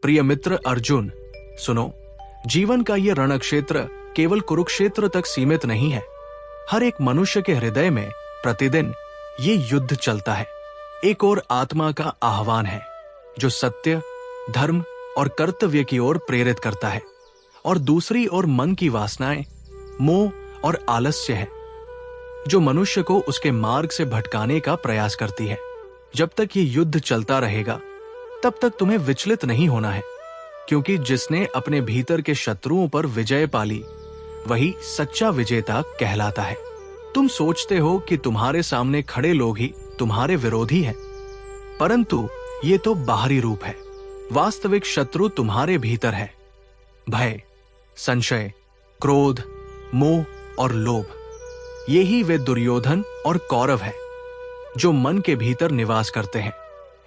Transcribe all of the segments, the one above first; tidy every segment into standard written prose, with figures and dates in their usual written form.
प्रिय मित्र अर्जुन, सुनो, जीवन का ये रणक्षेत्र केवल कुरुक्षेत्र तक सीमित नहीं है। हर एक मनुष्य के हृदय में प्रतिदिन ये युद्ध चलता है। एक और आत्मा का आह्वान है जो सत्य, धर्म और कर्तव्य की ओर प्रेरित करता है, और दूसरी ओर मन की वासनाएं, मोह और आलस्य है जो मनुष्य को उसके मार्ग से भटकाने का प्रयास करती है। जब तक ये युद्ध चलता रहेगा तब तक तुम्हें विचलित नहीं होना है, क्योंकि जिसने अपने भीतर के शत्रुओं पर विजय पाली वही सच्चा विजेता कहलाता है। तुम सोचते हो कि तुम्हारे सामने खड़े लोग ही तुम्हारे विरोधी हैं, परंतु ये तो बाहरी रूप है। वास्तविक शत्रु तुम्हारे भीतर है। भय, संशय, क्रोध, मोह और लोभ, यही वे दुर्योधन और कौरव है जो मन के भीतर निवास करते हैं।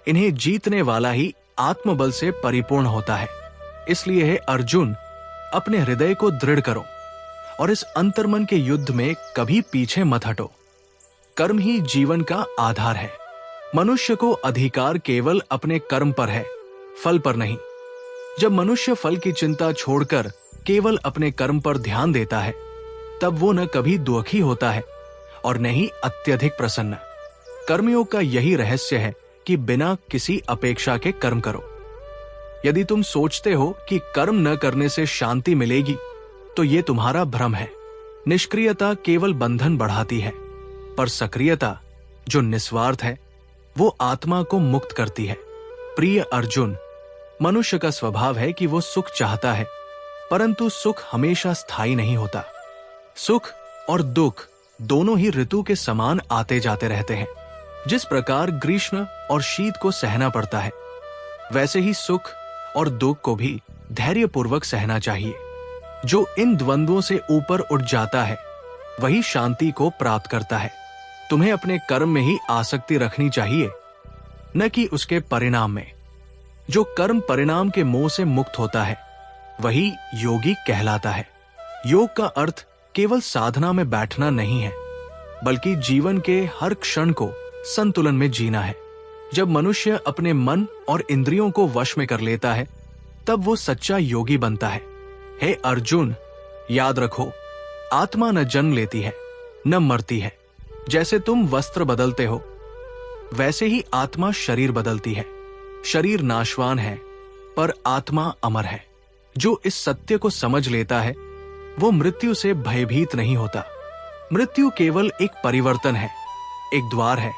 इन्हें जीतने वाला ही आत्मबल से परिपूर्ण होता है। इसलिए हे अर्जुन, अपने हृदय को दृढ़ करो और इस अंतर्मन के युद्ध में कभी पीछे मत हटो। कर्म ही जीवन का आधार है। मनुष्य को अधिकार केवल अपने कर्म पर है, फल पर नहीं। जब मनुष्य फल की चिंता छोड़कर केवल अपने कर्म पर ध्यान देता है, तब वो न कभी दुखी होता है और न ही अत्यधिक प्रसन्न। कर्मयोग का यही रहस्य है कि बिना किसी अपेक्षा के कर्म करो। यदि तुम सोचते हो कि कर्म न करने से शांति मिलेगी, तो ये तुम्हारा भ्रम है। निष्क्रियता केवल बंधन बढ़ाती है, पर सक्रियता जो निस्वार्थ है वो आत्मा को मुक्त करती है। प्रिय अर्जुन, मनुष्य का स्वभाव है कि वो सुख चाहता है, परंतु सुख हमेशा स्थायी नहीं होता। सुख और दुख दोनों ही ऋतु के समान आते जाते रहते हैं। जिस प्रकार ग्रीष्म और शीत को सहना पड़ता है, वैसे ही सुख और दुख को भी धैर्यपूर्वक सहना चाहिए। जो इन द्वंद्वों से ऊपर उठ जाता है वही शांति को प्राप्त करता है। तुम्हें अपने कर्म में ही आसक्ति रखनी चाहिए, न कि उसके परिणाम में। जो कर्म परिणाम के मोह से मुक्त होता है वही योगी कहलाता है। योग का अर्थ केवल साधना में बैठना नहीं है, बल्कि जीवन के हर क्षण को संतुलन में जीना है। जब मनुष्य अपने मन और इंद्रियों को वश में कर लेता है, तब वो सच्चा योगी बनता है। हे अर्जुन, याद रखो, आत्मा न जन्म लेती है न मरती है। जैसे तुम वस्त्र बदलते हो, वैसे ही आत्मा शरीर बदलती है। शरीर नाशवान है, पर आत्मा अमर है। जो इस सत्य को समझ लेता है वो मृत्यु से भयभीत नहीं होता। मृत्यु केवल एक परिवर्तन है, एक द्वार है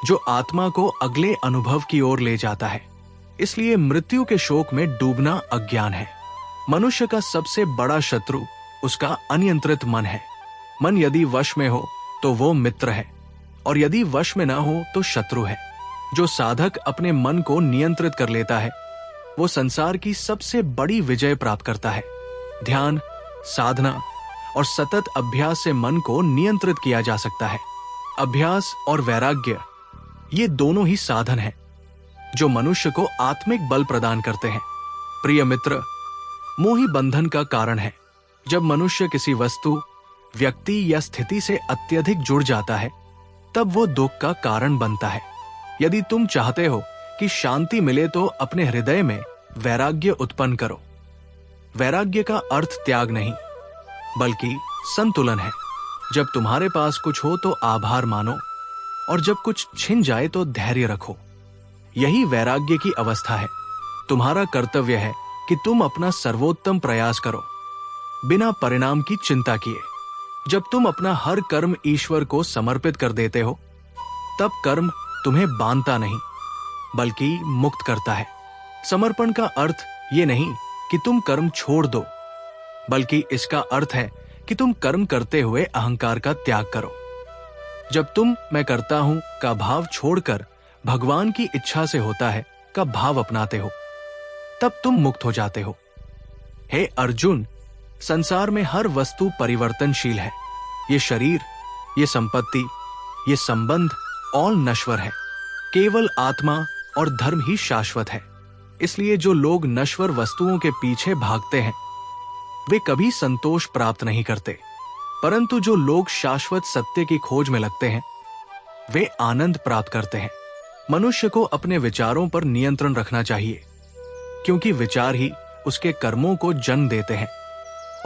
जो आत्मा को अगले अनुभव की ओर ले जाता है। इसलिए मृत्यु के शोक में डूबना अज्ञान है। मनुष्य का सबसे बड़ा शत्रु उसका अनियंत्रित मन है। मन यदि वश में हो तो वो मित्र है, और यदि वश में ना हो तो शत्रु है। जो साधक अपने मन को नियंत्रित कर लेता है वो संसार की सबसे बड़ी विजय प्राप्त करता है। ध्यान, साधना और सतत अभ्यास से मन को नियंत्रित किया जा सकता है। अभ्यास और वैराग्य, ये दोनों ही साधन हैं जो मनुष्य को आत्मिक बल प्रदान करते हैं। प्रिय मित्र, मोह ही बंधन का कारण है। जब मनुष्य किसी वस्तु, व्यक्ति या स्थिति से अत्यधिक जुड़ जाता है, तब वो दुख का कारण बनता है। यदि तुम चाहते हो कि शांति मिले तो अपने हृदय में वैराग्य उत्पन्न करो। वैराग्य का अर्थ त्याग नहीं, बल्कि संतुलन है। जब तुम्हारे पास कुछ हो तो आभार मानो, और जब कुछ छिन जाए तो धैर्य रखो। यही वैराग्य की अवस्था है। तुम्हारा कर्तव्य है कि तुम अपना सर्वोत्तम प्रयास करो, बिना परिणाम की चिंता किए। जब तुम अपना हर कर्म ईश्वर को समर्पित कर देते हो, तब कर्म तुम्हें बांधता नहीं, बल्कि मुक्त करता है। समर्पण का अर्थ ये नहीं कि तुम कर्म छोड़ दो, बल्कि इसका अर्थ है कि तुम कर्म करते हुए अहंकार का त्याग करो। जब तुम मैं करता हूं का भाव छोड़कर भगवान की इच्छा से होता है का भाव अपनाते हो, तब तुम मुक्त हो जाते हो। हे अर्जुन, संसार में हर वस्तु परिवर्तनशील है। ये शरीर, ये संपत्ति, ये संबंध all नश्वर है। केवल आत्मा और धर्म ही शाश्वत है। इसलिए जो लोग नश्वर वस्तुओं के पीछे भागते हैं वे कभी संतोष प्राप्त नहीं करते, परंतु जो लोग शाश्वत सत्य की खोज में लगते हैं वे आनंद प्राप्त करते हैं। मनुष्य को अपने विचारों पर नियंत्रण रखना चाहिए। क्योंकि विचार ही उसके कर्मों को जन्म देते हैं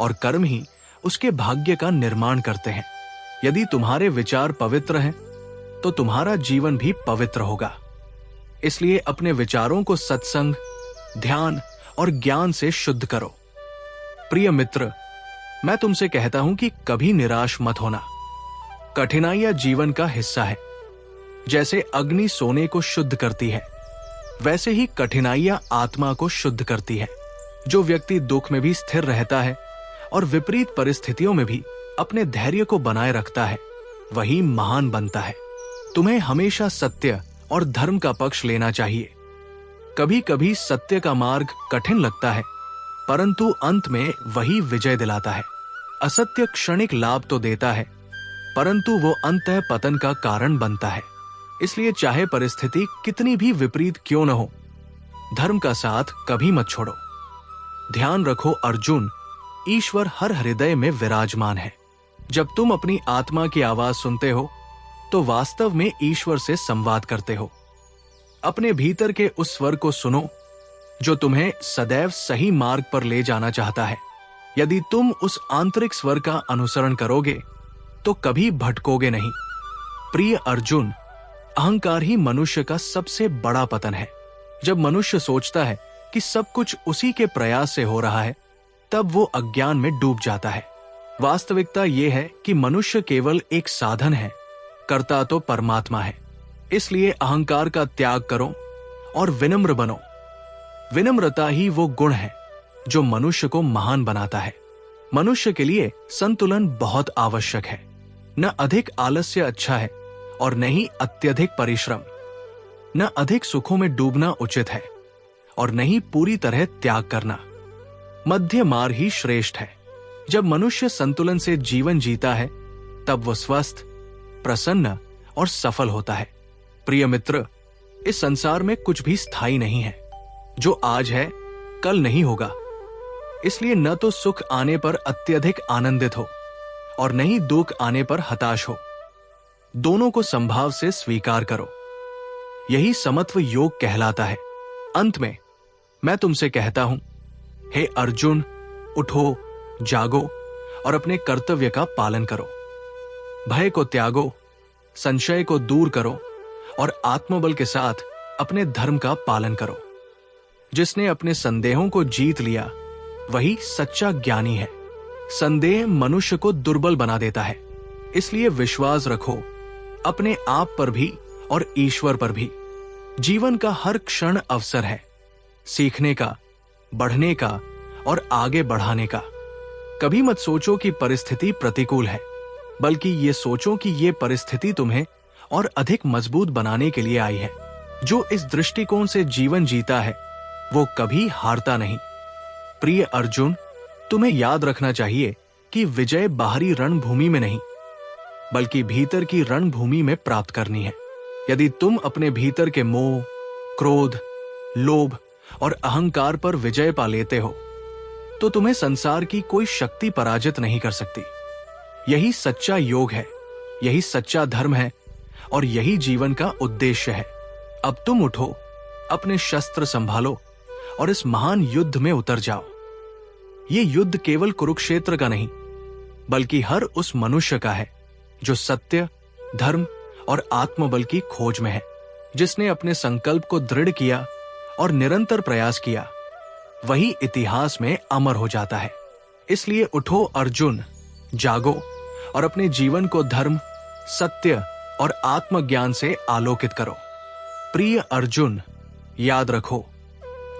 और कर्म ही उसके भाग्य का निर्माण करते हैं। यदि तुम्हारे विचार पवित्र हैं, तो तुम्हारा जीवन भी पवित्र होगा। इसलिए अपने विचारों को सत्संग, ध्यान और ज्ञान से शुद्ध करो। प्रिय मित्र, मैं तुमसे कहता हूं कि कभी निराश मत होना। कठिनाइयां जीवन का हिस्सा है। जैसे अग्नि सोने को शुद्ध करती है, वैसे ही कठिनाइयां आत्मा को शुद्ध करती है। जो व्यक्ति दुख में भी स्थिर रहता है और विपरीत परिस्थितियों में भी अपने धैर्य को बनाए रखता है, वही महान बनता है। तुम्हें हमेशा सत्य और धर्म का पक्ष लेना चाहिए। कभी कभी सत्य का मार्ग कठिन लगता है, परंतु अंत में वही विजय दिलाता है। असत्य क्षणिक लाभ तो देता है, परंतु वो अंततः पतन का कारण बनता है। इसलिए चाहे परिस्थिति कितनी भी विपरीत क्यों न हो, धर्म का साथ कभी मत छोड़ो। ध्यान रखो अर्जुन, ईश्वर हर हृदय में विराजमान है। जब तुम अपनी आत्मा की आवाज सुनते हो, तो वास्तव में ईश्वर से संवाद करते हो। अपने भीतर के उस स्वर को सुनो, जो तुम्हें सदैव सही मार्ग पर ले जाना चाहता है। यदि तुम उस आंतरिक स्वर का अनुसरण करोगे, तो कभी भटकोगे नहीं। प्रिय अर्जुन, अहंकार ही मनुष्य का सबसे बड़ा पतन है। जब मनुष्य सोचता है कि सब कुछ उसी के प्रयास से हो रहा है, तब वो अज्ञान में डूब जाता है। वास्तविकता ये है कि मनुष्य केवल एक साधन है, कर्ता तो परमात्मा है। इसलिए अहंकार का त्याग करो और विनम्र बनो। विनम्रता ही वो गुण है जो मनुष्य को महान बनाता है। मनुष्य के लिए संतुलन बहुत आवश्यक है। न अधिक आलस्य अच्छा है और न ही अत्यधिक परिश्रम। न अधिक सुखों में डूबना उचित है और न ही पूरी तरह त्याग करना। मध्य मार्ग ही श्रेष्ठ है। जब मनुष्य संतुलन से जीवन जीता है, तब वो स्वस्थ, प्रसन्न और सफल होता है। प्रिय मित्र, इस संसार में कुछ भी स्थायी नहीं है। जो आज है, कल नहीं होगा। इसलिए न तो सुख आने पर अत्यधिक आनंदित हो और न ही दुख आने पर हताश हो। दोनों को संभाव से स्वीकार करो। यही समत्व योग कहलाता है। अंत में मैं तुमसे कहता हूं, हे अर्जुन, उठो, जागो और अपने कर्तव्य का पालन करो। भय को त्यागो, संशय को दूर करो और आत्मबल के साथ अपने धर्म का पालन करो। जिसने अपने संदेहों को जीत लिया, वही सच्चा ज्ञानी है। संदेह मनुष्य को दुर्बल बना देता है। इसलिए विश्वास रखो, अपने आप पर भी और ईश्वर पर भी। जीवन का हर क्षण अवसर है, सीखने का, बढ़ने का और आगे बढ़ाने का। कभी मत सोचो कि परिस्थिति प्रतिकूल है, बल्कि ये सोचो कि ये परिस्थिति तुम्हें और अधिक मजबूत बनाने के लिए आई है। जो इस दृष्टिकोण से जीवन जीता है, वो कभी हारता नहीं। प्रिय अर्जुन, तुम्हें याद रखना चाहिए कि विजय बाहरी रणभूमि में नहीं, बल्कि भीतर की रणभूमि में प्राप्त करनी है। यदि तुम अपने भीतर के मोह, क्रोध, लोभ और अहंकार पर विजय पा लेते हो, तो तुम्हें संसार की कोई शक्ति पराजित नहीं कर सकती। यही सच्चा योग है, यही सच्चा धर्म है और यही जीवन का उद्देश्य है। अब तुम उठो, अपने शस्त्र संभालो और इस महान युद्ध में उतर जाओ। ये युद्ध केवल कुरुक्षेत्र का नहीं, बल्कि हर उस मनुष्य का है जो सत्य, धर्म और आत्मबल की खोज में है। जिसने अपने संकल्प को दृढ़ किया और निरंतर प्रयास किया, वही इतिहास में अमर हो जाता है। इसलिए उठो अर्जुन, जागो और अपने जीवन को धर्म, सत्य और आत्मज्ञान से आलोकित करो। प्रिय अर्जुन, याद रखो,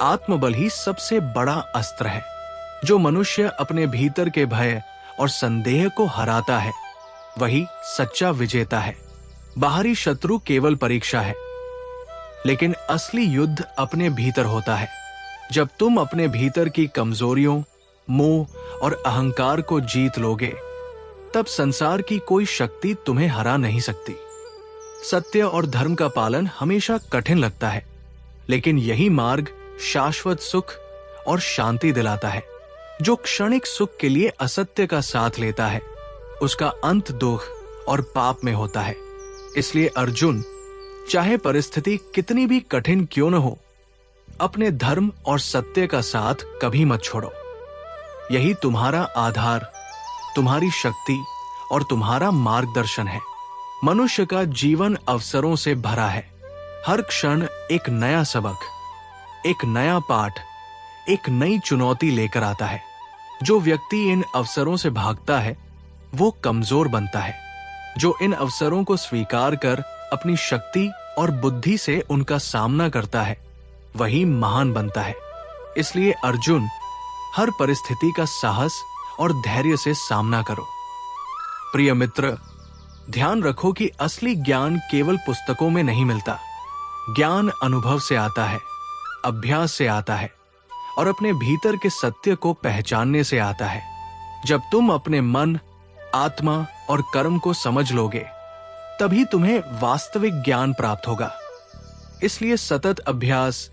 आत्मबल ही सबसे बड़ा अस्त्र है। जो मनुष्य अपने भीतर के भय और संदेह को हराता है, वही सच्चा विजेता है। बाहरी शत्रु केवल परीक्षा है, लेकिन असली युद्ध अपने भीतर होता है। जब तुम अपने भीतर की कमजोरियों, मोह और अहंकार को जीत लोगे, तब संसार की कोई शक्ति तुम्हें हरा नहीं सकती। सत्य और धर्म का पालन हमेशा कठिन लगता है, लेकिन यही मार्ग शाश्वत सुख और शांति दिलाता है। जो क्षणिक सुख के लिए असत्य का साथ लेता है, उसका अंत दुख और पाप में होता है। इसलिए अर्जुन, चाहे परिस्थिति कितनी भी कठिन क्यों न हो, अपने धर्म और सत्य का साथ कभी मत छोड़ो। यही तुम्हारा आधार, तुम्हारी शक्ति और तुम्हारा मार्गदर्शन है। मनुष्य का जीवन अवसरों से भरा है। हर क्षण एक नया सबक, एक नया पाठ, एक नई चुनौती लेकर आता है। जो व्यक्ति इन अवसरों से भागता है वो कमजोर बनता है। जो इन अवसरों को स्वीकार कर अपनी शक्ति और बुद्धि से उनका सामना करता है वही महान बनता है। इसलिए अर्जुन, हर परिस्थिति का साहस और धैर्य से सामना करो। प्रिय मित्र, ध्यान रखो कि असली ज्ञान केवल पुस्तकों में नहीं मिलता। ज्ञान अनुभव से आता है, अभ्यास से आता है और अपने भीतर के सत्य को पहचानने से आता है। जब तुम अपने मन, आत्मा और कर्म को समझ लोगे तभी तुम्हें वास्तविक ज्ञान प्राप्त होगा। इसलिए सतत अभ्यास,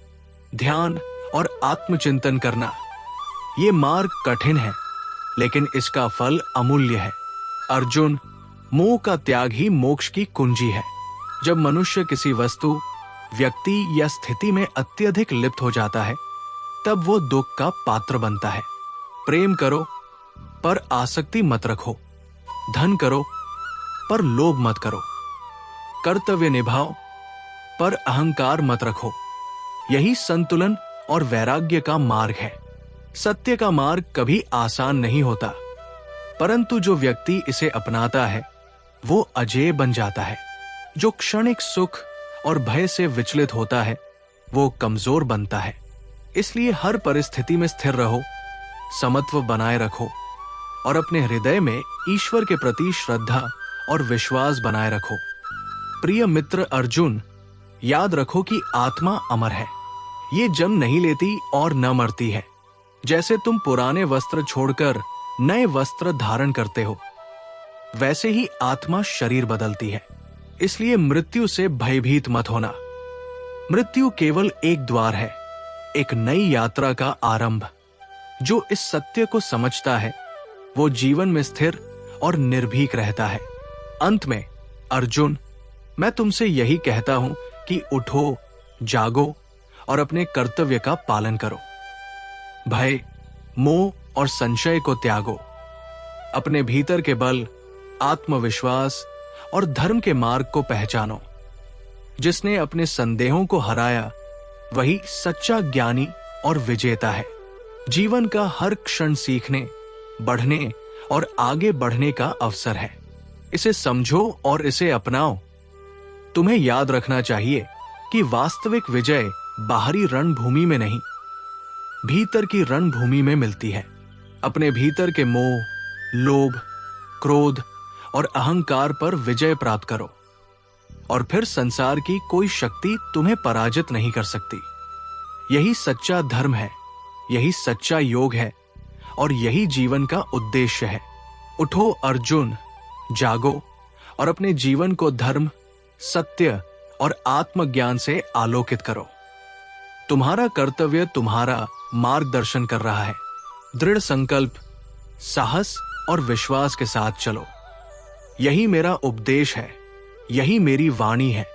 ध्यान और आत्मचिंतन करना। ये मार्ग कठिन है लेकिन इसका फल अमूल्य है। अर्जुन, मोह का त्याग ही मोक्ष की कुंजी है। जब मनुष्य किसी वस्तु, व्यक्ति या स्थिति में अत्यधिक लिप्त हो जाता है तब वो दुख का पात्र बनता है। प्रेम करो पर आसक्ति मत रखो। धन करो पर लोभ मत करो। कर्तव्य निभाओ पर अहंकार मत रखो। यही संतुलन और वैराग्य का मार्ग है। सत्य का मार्ग कभी आसान नहीं होता, परंतु जो व्यक्ति इसे अपनाता है वो अजेय बन जाता है। जो क्षणिक सुख और भय से विचलित होता है वो कमजोर बनता है। इसलिए हर परिस्थिति में स्थिर रहो, समत्व बनाए रखो और अपने हृदय में ईश्वर के प्रति श्रद्धा और विश्वास बनाए रखो। प्रिय मित्र अर्जुन, याद रखो कि आत्मा अमर है। ये जन्म नहीं लेती और न मरती है। जैसे तुम पुराने वस्त्र छोड़कर नए वस्त्र धारण करते हो, वैसे ही आत्मा शरीर बदलती है। इसलिए मृत्यु से भयभीत मत होना। मृत्यु केवल एक द्वार है, एक नई यात्रा का आरंभ। जो इस सत्य को समझता है वो जीवन में स्थिर और निर्भीक रहता है। अंत में अर्जुन, मैं तुमसे यही कहता हूं कि उठो, जागो और अपने कर्तव्य का पालन करो। भय, मोह और संशय को त्यागो। अपने भीतर के बल, आत्मविश्वास और धर्म के मार्ग को पहचानो। जिसने अपने संदेहों को हराया वही सच्चा ज्ञानी और विजेता है। जीवन का हर क्षण सीखने, बढ़ने और आगे बढ़ने का अवसर है। इसे समझो और इसे अपनाओ। तुम्हें याद रखना चाहिए कि वास्तविक विजय बाहरी रणभूमि में नहीं, भीतर की रणभूमि में मिलती है। अपने भीतर के मोह, लोभ, क्रोध और अहंकार पर विजय प्राप्त करो और फिर संसार की कोई शक्ति तुम्हें पराजित नहीं कर सकती। यही सच्चा धर्म है, यही सच्चा योग है और यही जीवन का उद्देश्य है। उठो अर्जुन, जागो और अपने जीवन को धर्म, सत्य और आत्मज्ञान से आलोकित करो। तुम्हारा कर्तव्य तुम्हारा मार्गदर्शन कर रहा है। दृढ़ संकल्प, साहस और विश्वास के साथ चलो। यही मेरा उपदेश है, यही मेरी वाणी है।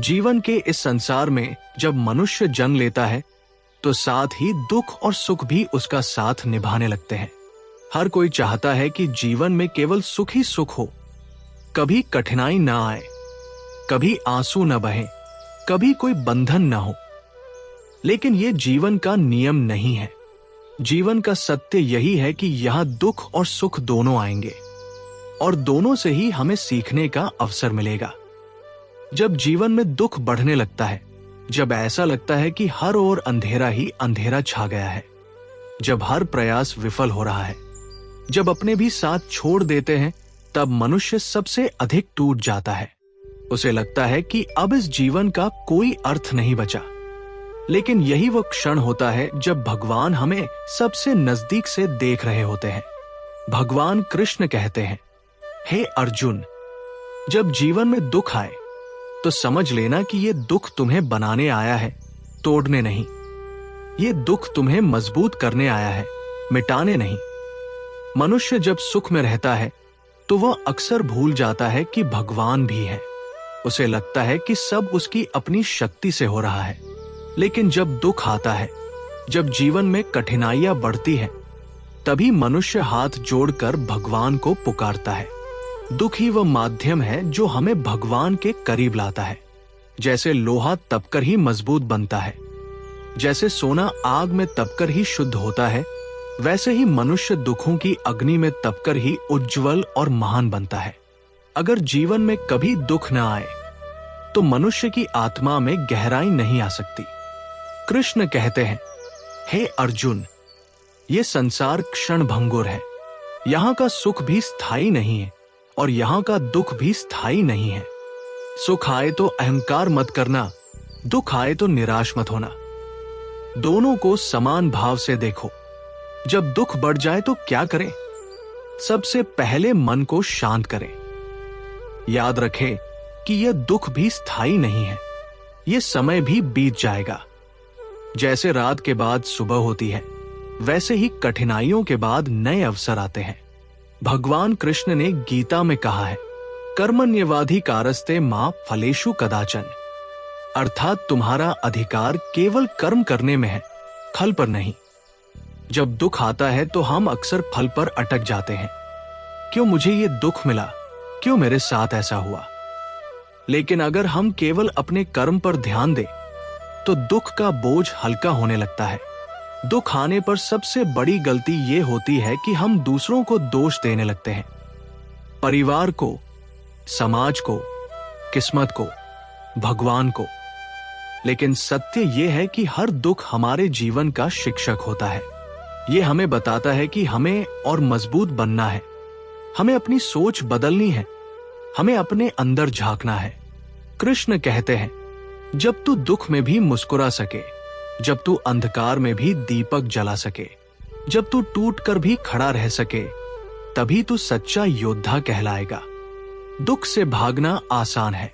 जीवन के इस संसार में जब मनुष्य जन्म लेता है तो साथ ही दुख और सुख भी उसका साथ निभाने लगते हैं। हर कोई चाहता है कि जीवन में केवल सुख ही सुख हो, कभी कठिनाई ना आए, कभी आंसू न बहे, कभी कोई बंधन न हो। लेकिन यह जीवन का नियम नहीं है। जीवन का सत्य यही है कि यहां दुख और सुख दोनों आएंगे और दोनों से ही हमें सीखने का अवसर मिलेगा। जब जीवन में दुख बढ़ने लगता है, जब ऐसा लगता है कि हर ओर अंधेरा ही अंधेरा छा गया है, जब हर प्रयास विफल हो रहा है, जब अपने भी साथ छोड़ देते हैं, तब मनुष्य सबसे अधिक टूट जाता है। उसे लगता है कि अब इस जीवन का कोई अर्थ नहीं बचा। लेकिन यही वो क्षण होता है जब भगवान हमें सबसे नजदीक से देख रहे होते हैं। भगवान कृष्ण कहते हैं, हे अर्जुन, जब जीवन में दुख आए तो समझ लेना कि ये दुख तुम्हें बनाने आया है, तोड़ने नहीं। ये दुख तुम्हें मजबूत करने आया है, मिटाने नहीं। मनुष्य जब सुख में रहता है तो वह अक्सर भूल जाता है कि भगवान भी है। उसे लगता है कि सब उसकी अपनी शक्ति से हो रहा है। लेकिन जब दुख आता है, जब जीवन में कठिनाइयां बढ़ती हैं, तभी मनुष्य हाथ जोड़कर भगवान को पुकारता है। दुख ही वह माध्यम है जो हमें भगवान के करीब लाता है। जैसे लोहा तपकर ही मजबूत बनता है, जैसे सोना आग में तपकर ही शुद्ध होता है, वैसे ही मनुष्य दुखों की अग्नि में तपकर ही उज्जवल और महान बनता है। अगर जीवन में कभी दुख न आए तो मनुष्य की आत्मा में गहराई नहीं आ सकती। कृष्ण कहते हैं, हे अर्जुन, ये संसार क्षण भंगुर है। यहाँ का सुख भी स्थायी नहीं है और यहाँ का दुख भी स्थायी नहीं है। सुख आए तो अहंकार मत करना, दुख आए तो निराश मत होना। दोनों को समान भाव से देखो। जब दुख बढ़ जाए तो क्या करें? सबसे पहले मन को शांत करें। याद रखें कि यह दुख भी स्थायी नहीं है, यह समय भी बीत जाएगा। जैसे रात के बाद सुबह होती है, वैसे ही कठिनाइयों के बाद नए अवसर आते हैं। भगवान कृष्ण ने गीता में कहा है, कर्मण्यवाधिकारस्ते मां फलेषु कदाचन, अर्थात तुम्हारा अधिकार केवल कर्म करने में है, फल पर नहीं। जब दुख आता है तो हम अक्सर फल पर अटक जाते हैं। क्यों मुझे ये दुख मिला? क्यों मेरे साथ ऐसा हुआ? लेकिन अगर हम केवल अपने कर्म पर ध्यान दें तो दुख का बोझ हल्का होने लगता है। दुख आने पर सबसे बड़ी गलती ये होती है कि हम दूसरों को दोष देने लगते हैं, परिवार को, समाज को, किस्मत को, भगवान को। लेकिन सत्य यह है कि हर दुख हमारे जीवन का शिक्षक होता है। यह हमें बताता है कि हमें और मजबूत बनना है, हमें अपनी सोच बदलनी है, हमें अपने अंदर झांकना है। कृष्ण कहते हैं, जब तू दुख में भी मुस्कुरा सके, जब तू अंधकार में भी दीपक जला सके, जब तू टूट कर भी खड़ा रह सके, तभी तू सच्चा योद्धा कहलाएगा। दुख से भागना आसान है,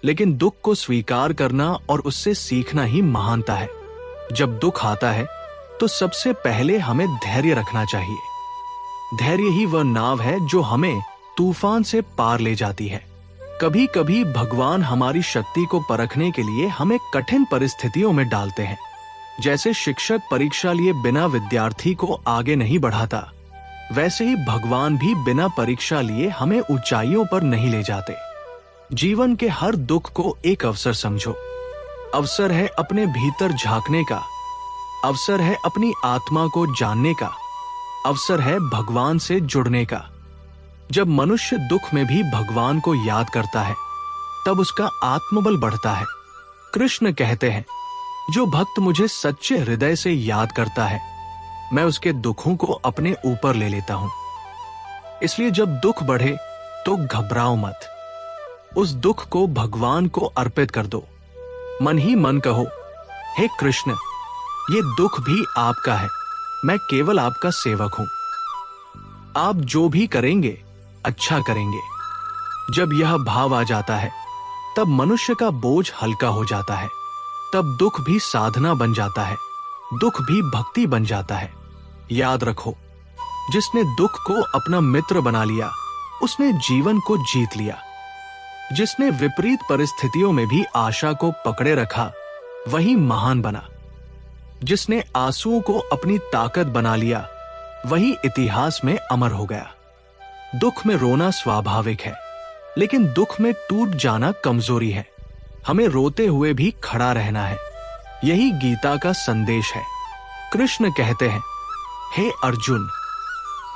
लेकिन दुख को स्वीकार करना और उससे सीखना ही महानता है। जब दुख आता है तो सबसे पहले हमें धैर्य रखना चाहिए। धैर्य ही वह नाव है जो हमें तूफान से पार ले जाती है। कभी कभी भगवान हमारी शक्ति को परखने के लिए हमें कठिन परिस्थितियों में डालते हैं। जैसे शिक्षक परीक्षा लिए बिना विद्यार्थी को आगे नहीं बढ़ाता, वैसे ही भगवान भी बिना परीक्षा लिए हमें ऊंचाइयों पर नहीं ले जाते। जीवन के हर दुख को एक अवसर समझो। अवसर है अपने भीतर झांकने का, अवसर है अपनी आत्मा को जानने का, अवसर है भगवान से जुड़ने का। जब मनुष्य दुख में भी भगवान को याद करता है, तब उसका आत्मबल बढ़ता है। कृष्ण कहते हैं, जो भक्त मुझे सच्चे हृदय से याद करता है, मैं उसके दुखों को अपने ऊपर ले लेता हूं। इसलिए जब दुख बढ़े तो घबराओ मत, उस दुख को भगवान को अर्पित कर दो। मन ही मन कहो, हे कृष्ण, ये दुख भी आपका है, मैं केवल आपका सेवक हूं। आप जो भी करेंगे अच्छा करेंगे। जब यह भाव आ जाता है, तब मनुष्य का बोझ हल्का हो जाता है। तब दुख भी साधना बन जाता है, दुख भी भक्ति बन जाता है। याद रखो, जिसने दुख को अपना मित्र बना लिया, उसने जीवन को जीत लिया। जिसने विपरीत परिस्थितियों में भी आशा को पकड़े रखा, वही महान बना। जिसने आंसुओं को अपनी ताकत बना लिया, वही इतिहास में अमर हो गया। दुख में रोना स्वाभाविक है, लेकिन दुख में टूट जाना कमजोरी है। हमें रोते हुए भी खड़ा रहना है। यही गीता का संदेश है। कृष्ण कहते हैं, हे अर्जुन,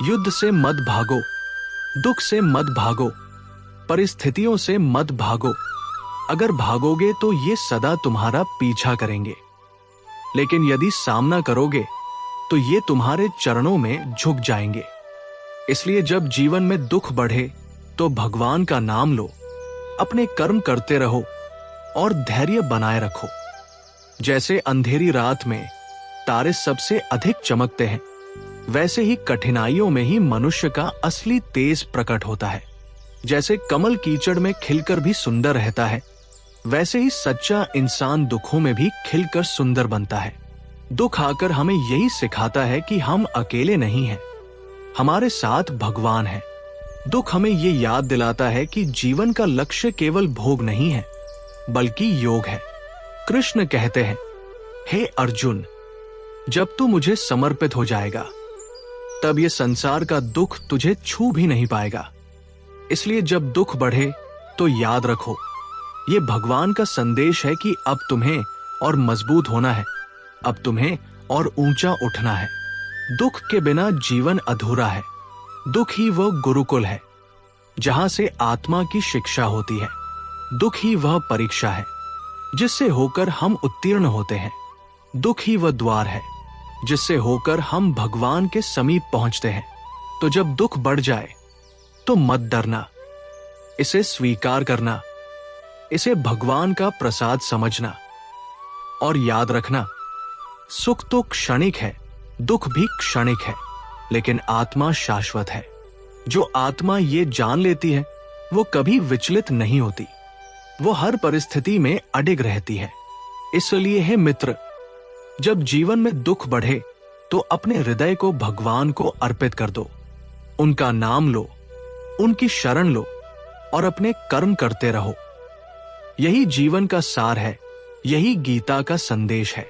युद्ध से मत भागो, दुख से मत भागो, परिस्थितियों से मत भागो। अगर भागोगे तो ये सदा तुम्हारा पीछा करेंगे, लेकिन यदि सामना करोगे तो ये तुम्हारे चरणों में झुक जाएंगे। इसलिए जब जीवन में दुख बढ़े तो भगवान का नाम लो, अपने कर्म करते रहो और धैर्य बनाए रखो। जैसे अंधेरी रात में तारे सबसे अधिक चमकते हैं, वैसे ही कठिनाइयों में ही मनुष्य का असली तेज प्रकट होता है। जैसे कमल कीचड़ में खिलकर भी सुंदर रहता है, वैसे ही सच्चा इंसान दुखों में भी खिलकर सुंदर बनता है। दुख आकर हमें यही सिखाता है कि हम अकेले नहीं हैं, हमारे साथ भगवान है। दुख हमें ये याद दिलाता है कि जीवन का लक्ष्य केवल भोग नहीं है, बल्कि योग है। कृष्ण कहते हैं, हे अर्जुन, जब तू मुझे समर्पित हो जाएगा तब ये संसार का दुख तुझे छू भी नहीं पाएगा। इसलिए जब दुख बढ़े तो याद रखो, ये भगवान का संदेश है कि अब तुम्हें और मजबूत होना है, अब तुम्हें और ऊंचा उठना है। दुख के बिना जीवन अधूरा है। दुख ही वह गुरुकुल है जहां से आत्मा की शिक्षा होती है। दुख ही वह परीक्षा है जिससे होकर हम उत्तीर्ण होते हैं। दुख ही वह द्वार है जिससे होकर हम भगवान के समीप पहुंचते हैं। तो जब दुख बढ़ जाए तो मत डरना, इसे स्वीकार करना, इसे भगवान का प्रसाद समझना और याद रखना, सुख तो क्षणिक है, दुख भी क्षणिक है, लेकिन आत्मा शाश्वत है। जो आत्मा ये जान लेती है वो कभी विचलित नहीं होती, वो हर परिस्थिति में अडिग रहती है। इसलिए हे मित्र, जब जीवन में दुख बढ़े तो अपने हृदय को भगवान को अर्पित कर दो, उनका नाम लो, उनकी शरण लो और अपने कर्म करते रहो। यही जीवन का सार है, यही गीता का संदेश है।